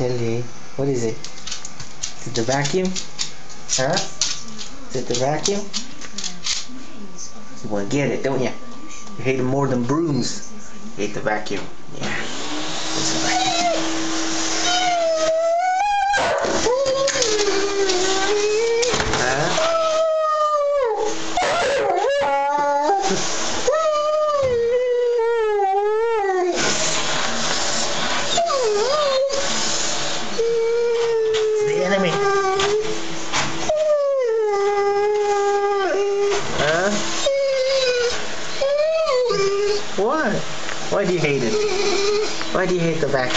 Silly. What is it? Is it the vacuum? Huh? Is it the vacuum? You want to get it, don't you? You hate it more than brooms. You hate the vacuum. Yeah. It's the vacuum. It's the enemy. Huh? What? Why do you hate it? Why do you hate the vacuum?